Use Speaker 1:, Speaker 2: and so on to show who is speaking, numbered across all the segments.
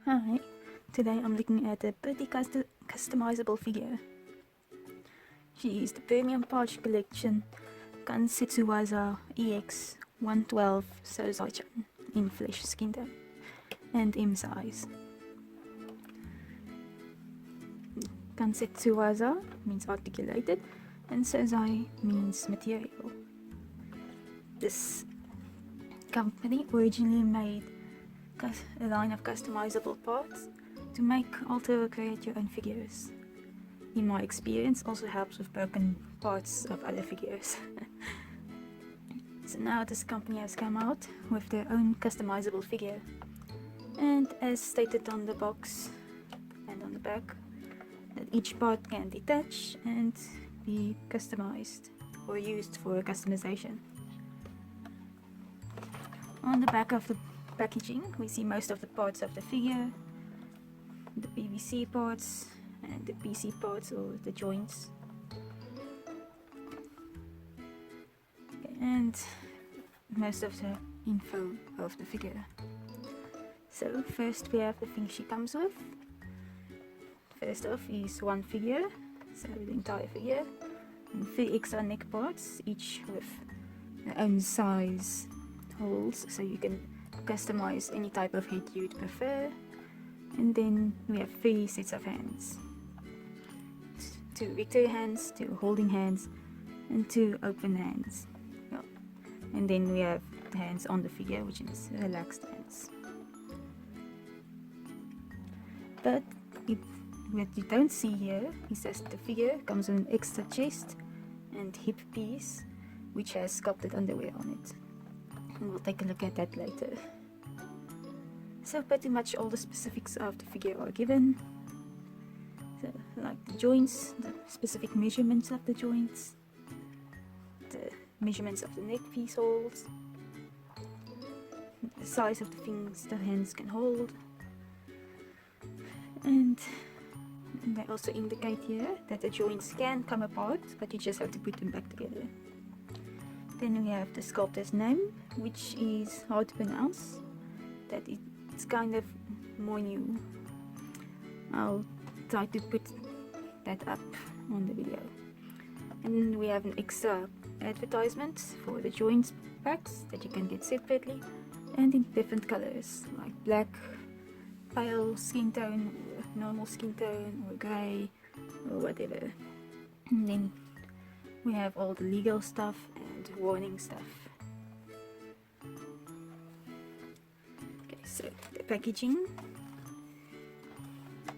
Speaker 1: Hi, today I'm looking at a pretty customizable figure. She is the Premium Pouch Collection Kansitsuwaza EX 112 Sozai-Chan in flesh skin tone and M size. Kansitsuwaza means articulated and Sozai means material. This company originally made a line of customizable parts to make, alter or create your own figures. In my experience, also helps with broken parts of other figures. So now this company has come out with their own customizable figure, and as stated on the box and on the back, that each part can detach and be customized or used for customization. On the back of the packaging, we see most of the parts of the figure, the PVC parts and the PC parts or the joints, and most of the info of the figure. So first we have the things she comes with. First off is one figure, so the entire figure, and 3 extra neck parts, each with their own size holes, so you can customize any type of head you'd prefer. And then we have 3 sets of hands, 2 victory hands, 2 holding hands, and 2 open hands. Well, and then we have the hands on the figure, which is relaxed hands. But what you don't see here is that the figure comes with an extra chest and hip piece, which has sculpted underwear on it. And we'll take a look at that later. So pretty much all the specifics of the figure are given. So, like the joints, the specific measurements of the joints, the measurements of the neck piece holes, the size of the things the hands can hold, and they also indicate here that the joints can come apart, but you just have to put them back together. Then we have the sculptor's name, which is hard to pronounce, that it's kind of more new. I'll try to put that up on the video. And then we have an extra advertisement for the joints packs that you can get separately and in different colors, like black, pale skin tone, or normal skin tone, or grey, or whatever. And then we have all the legal stuff and warning stuff. Okay, so the packaging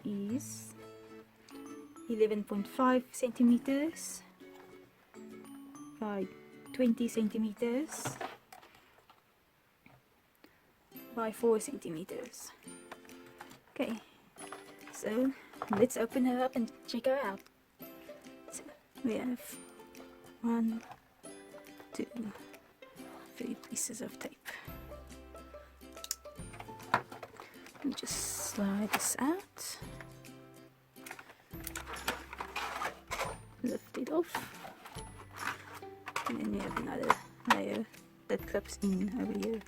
Speaker 1: is 11.5 centimeters by 20 centimeters by 4 centimeters. Okay, so let's open her up and check her out. So we have 1, 2, 3 pieces of tape. Let me just slide this out, lift it off, and then we have another layer that clips in over here,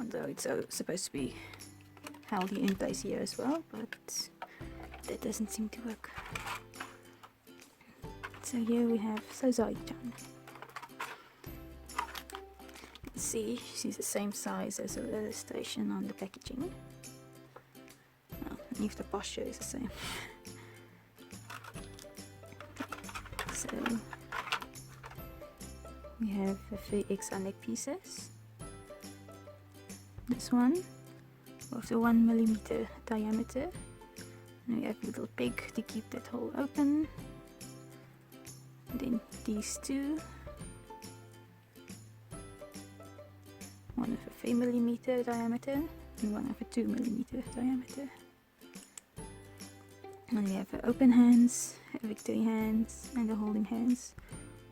Speaker 1: although it's supposed to be held in place here as well, but that doesn't seem to work. So here we have Sozai-Chan. You can see she's the same size as the illustration on the packaging. Well, if the posture is the same. So we have the 3 extra neck pieces. This one of the 1 millimeter diameter, and we have a little peg to keep that hole open. And then these 2, one of a 3 millimeter diameter and one of a 2 millimeter diameter. And we have the open hands, a victory hands, and the holding hands,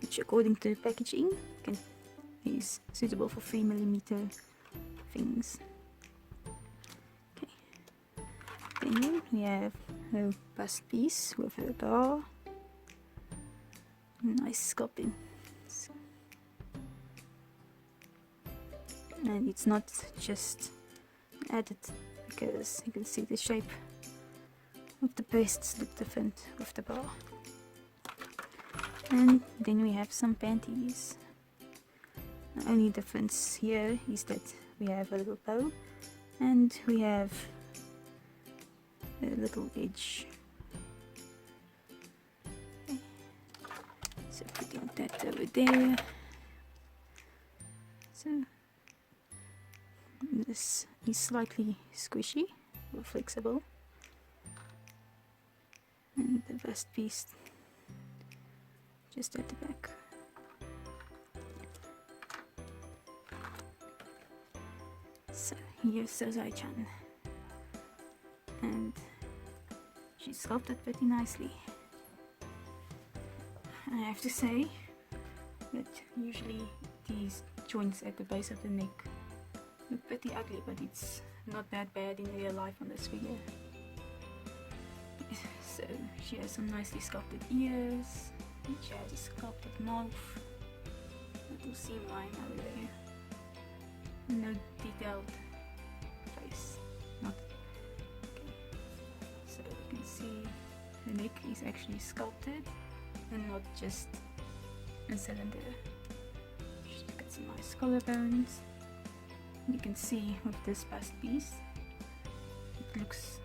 Speaker 1: which according to the packaging is suitable for 3 millimeter things. Okay. Then we have a bust piece with a bra. Nice sculpting. And it's not just added because you can see the shape of the breasts look different with the bra. And then we have some panties. The only difference here is that we have a little bow and we have a little edge. Okay. So putting that over there. So this is slightly squishy or flexible, and the bust piece just at the back. So here's Sozai-Chan, and she's sculpted pretty nicely. I have to say that usually these joints at the base of the neck look pretty ugly, but it's not that bad in real life on this figure. So she has some nicely sculpted ears, and she has a sculpted mouth, little seam line over there, no detailed face, not okay. So you can see the neck is actually sculpted and not just a cylinder. She's got some nice collarbones. You can see with this bust piece, it looks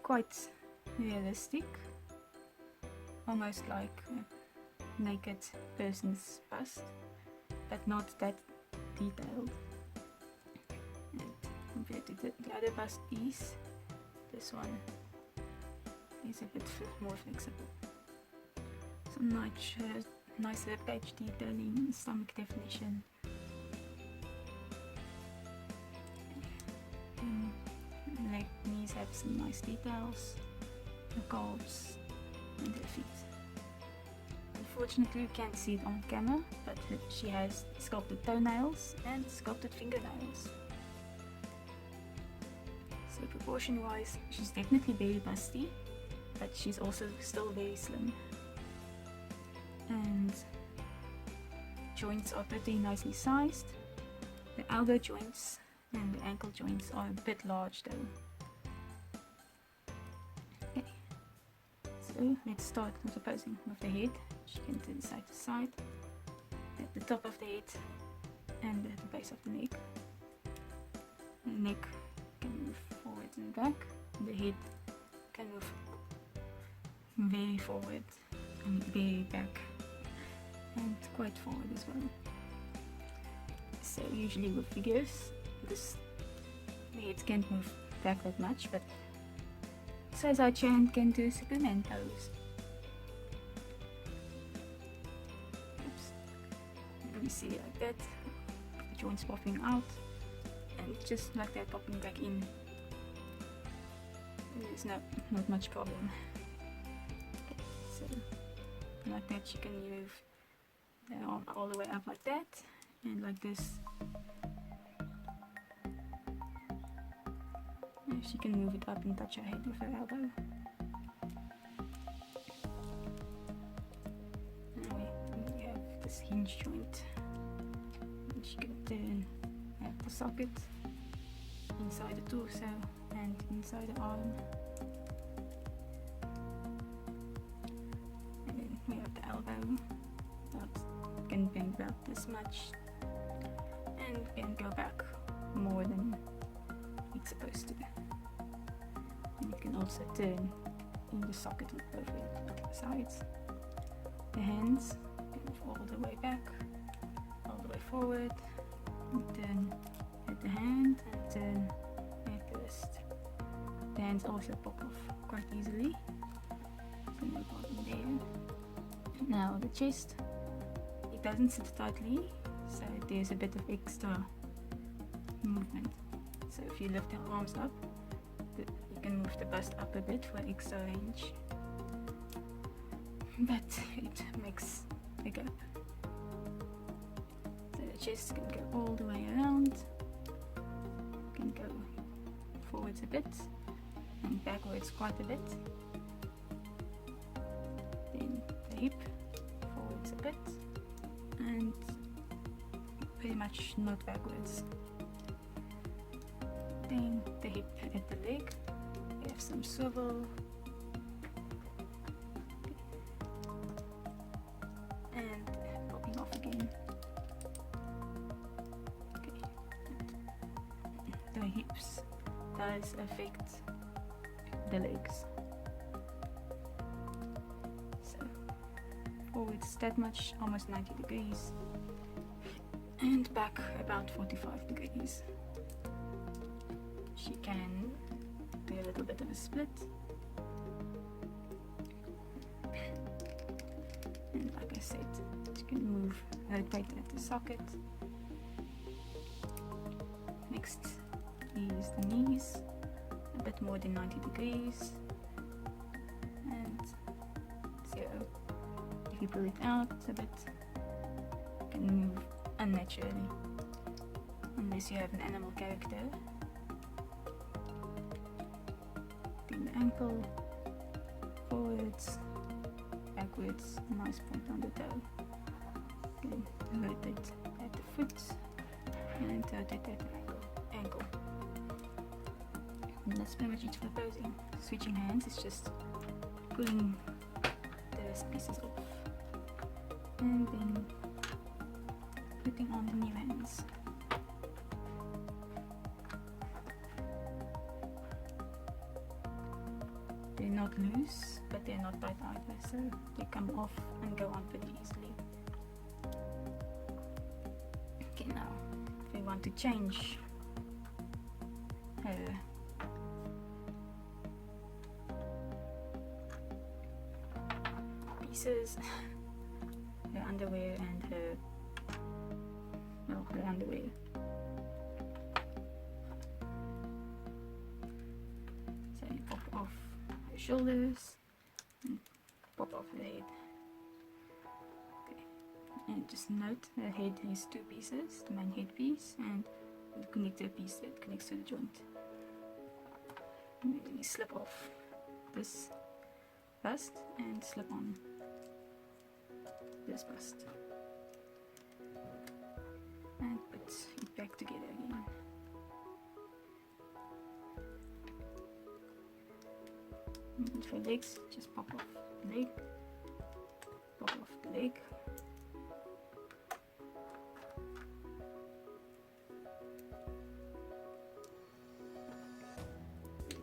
Speaker 1: quite realistic, almost like a naked person's bust, but not that detailed. And compared to the other bust piece, this one is a bit more flexible. Some nice ribcage detailing, stomach definition. Leg knees have some nice details, the calves and her feet. Unfortunately you can't see it on camera, but she has sculpted toenails and sculpted fingernails. So proportion wise she's definitely very busty, but she's also still very slim. And joints are pretty nicely sized. The elbow joints and the ankle joints are a bit large though. Okay, so let's start with the posing with the head. She can turn side to side at the top of the head and at the base of the neck. The neck can move forward and back. The head can move very forward and very back, and quite forward as well. So usually with figures, the head can't move back that much, but Sozai-Chan can do Superman pose. Oops. You see like that, the joints popping out, and just like that popping back in. There's not much problem. Okay, so like that she can move the arm all the way up like that, and like this. She can move it up and touch her head with her elbow. Now we have this hinge joint, and she can turn at the socket inside the torso and inside the arm. And then we have the elbow that can bend back this much and can go back more than it's supposed to. And you can also turn in the socket on both sides. The hands can move all the way back, all the way forward, and turn at the hand and turn at the wrist. The hands also pop off quite easily, so no problem there. Now the chest, it doesn't sit tightly, so there's a bit of extra movement. So if you lift your arms up, you can move the bust up a bit for extra range, but it makes a gap. So the chest can go all the way around, can go forwards a bit and backwards quite a bit, then the hip forwards a bit and pretty much not backwards. Then the hip at the leg, we have some swivel. And popping off again. Okay. The hips does affect the legs. So forwards that much, almost 90 degrees, and back about 45 degrees. She can do a little bit of a split. And like I said, you can move, rotate at the socket. Next is the knees, a bit more than 90 degrees. And so if you pull it out a bit, you can move unnaturally, unless you have an animal character. Then the ankle, forwards, backwards, a nice point on the toe. Then rotate at the foot and rotate at the ankle. And that's pretty much it for posing. Switching hands is just pulling the rest pieces off and then putting on the new hands. They're not loose, but they're not tight either, so they come off and go on pretty easily. Okay, now if we want to change her pieces, her underwear and her underwear. So you pop off her shoulders and pop off her head. Okay. And just note her head has two pieces, the main headpiece and the connector piece that connects to the joint. And then you slip off this bust and slip on this bust. And put it back together again. And for legs, just pop off the leg, pop off the leg,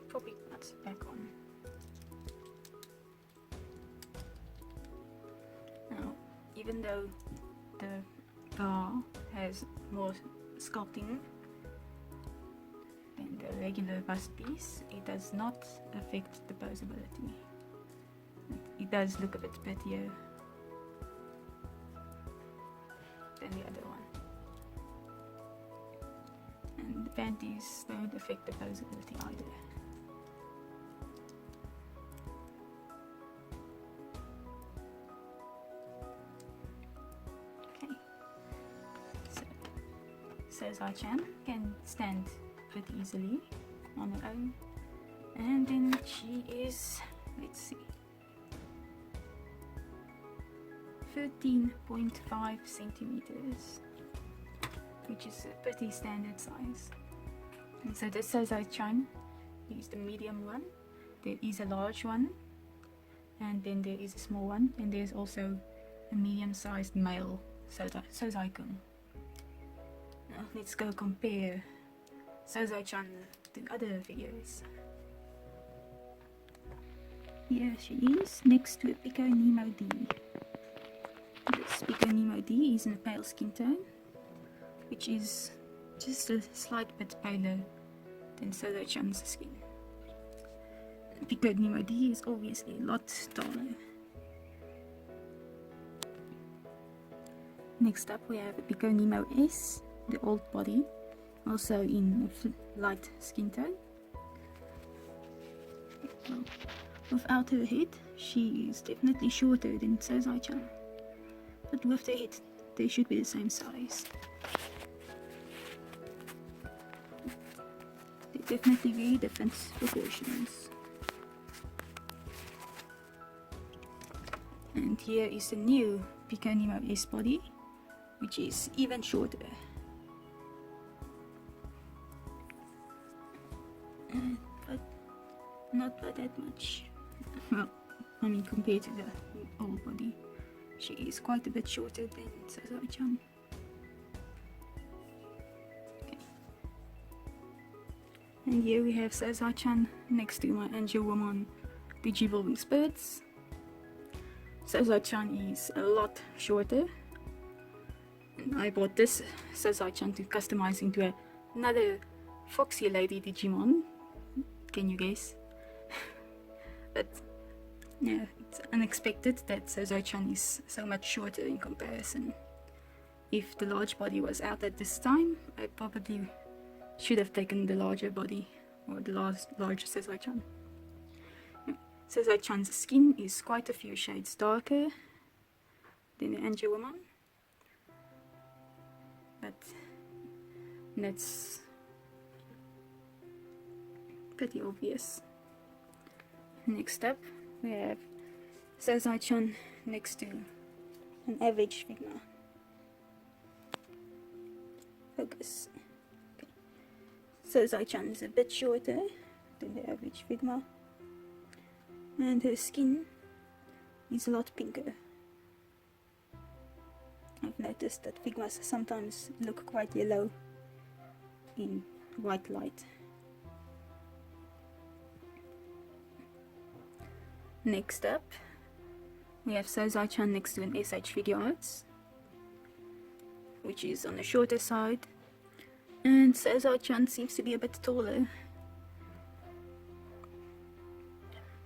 Speaker 1: pop it back on. Now, even though the bar has more sculpting than the regular bust piece, it does not affect the posability. It does look a bit prettier than the other one. And the panties don't affect the posability either. Sozai-Chan can stand pretty easily on her own, and then she is, let's see, 13.5 centimeters, which is a pretty standard size. And so the Sozai-Chan is the medium one, there is a large one, and then there is a small one, and there's also a medium-sized male Sozai-kun. Now let's go compare Sozai-Chan to other figures. Here she is next to a Pico Nemo D. This Pico Nemo D is in a pale skin tone, which is just a slight bit paler than Sozai-Chan's skin. Pico Nemo D is obviously a lot taller. Next up we have a Pico Nemo S, the old body, also in a light skin tone. Well, without her head, she is definitely shorter than Sozai-Chan, but with the head, they should be the same size. They're definitely very different proportions. And here is the new Pico Nemo S body, which is even shorter. not by that much. Well, I mean, compared to the old body, she is quite a bit shorter than Sozai-Chan. Okay. And here we have Sozai-Chan next to my Angel Woman Digivolving Spirits. Sozai-Chan is a lot shorter. And I bought this Sozai-Chan to customize into another Foxy Lady Digimon. Can you guess? But yeah, it's unexpected that Sozai-Chan is so much shorter in comparison. If the large body was out at this time, I probably should have taken the larger body, or the larger Sozai-Chan. Sozai-Chan's skin is quite a few shades darker than the Angel Woman, but that's pretty obvious. Next up, we have Sozai-Chan next to an average Figma. Focus. Okay. Sozai-Chan is a bit shorter than the average Figma, and her skin is a lot pinker. I've noticed that Figmas sometimes look quite yellow in white light. Next up, we have Sozai-Chan next to an SH Figure Arts, which is on the shorter side, and Sozai-Chan seems to be a bit taller,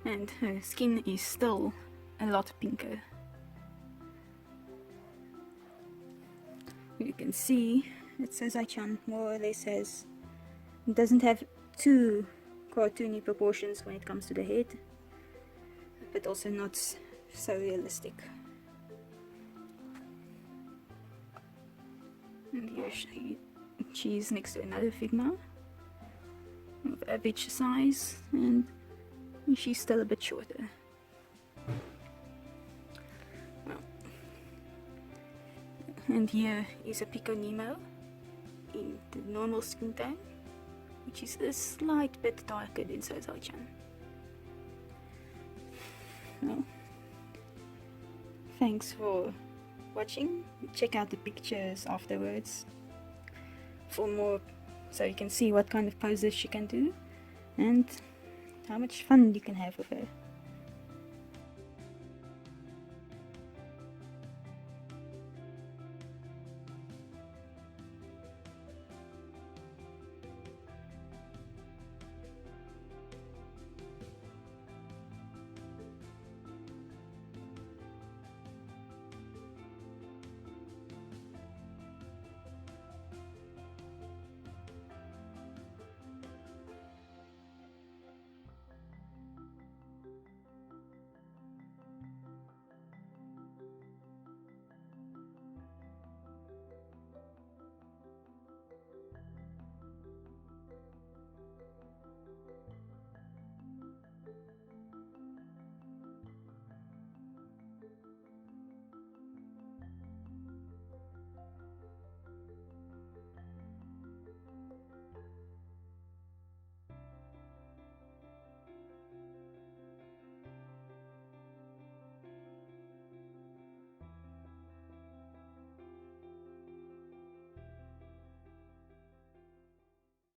Speaker 1: and her skin is still a lot pinker. You can see that Sozai-Chan more or less doesn't have too cartoony proportions when it comes to the head, but also not so realistic. And here she is next to another Figma of average size, and she's still a bit shorter. Well, and here is a Pico Nemo in the normal skin tone, which is a slight bit darker than Sozai-Chan. Well, thanks for watching. Check out the pictures afterwards for more, so you can see what kind of poses she can do and how much fun you can have with her.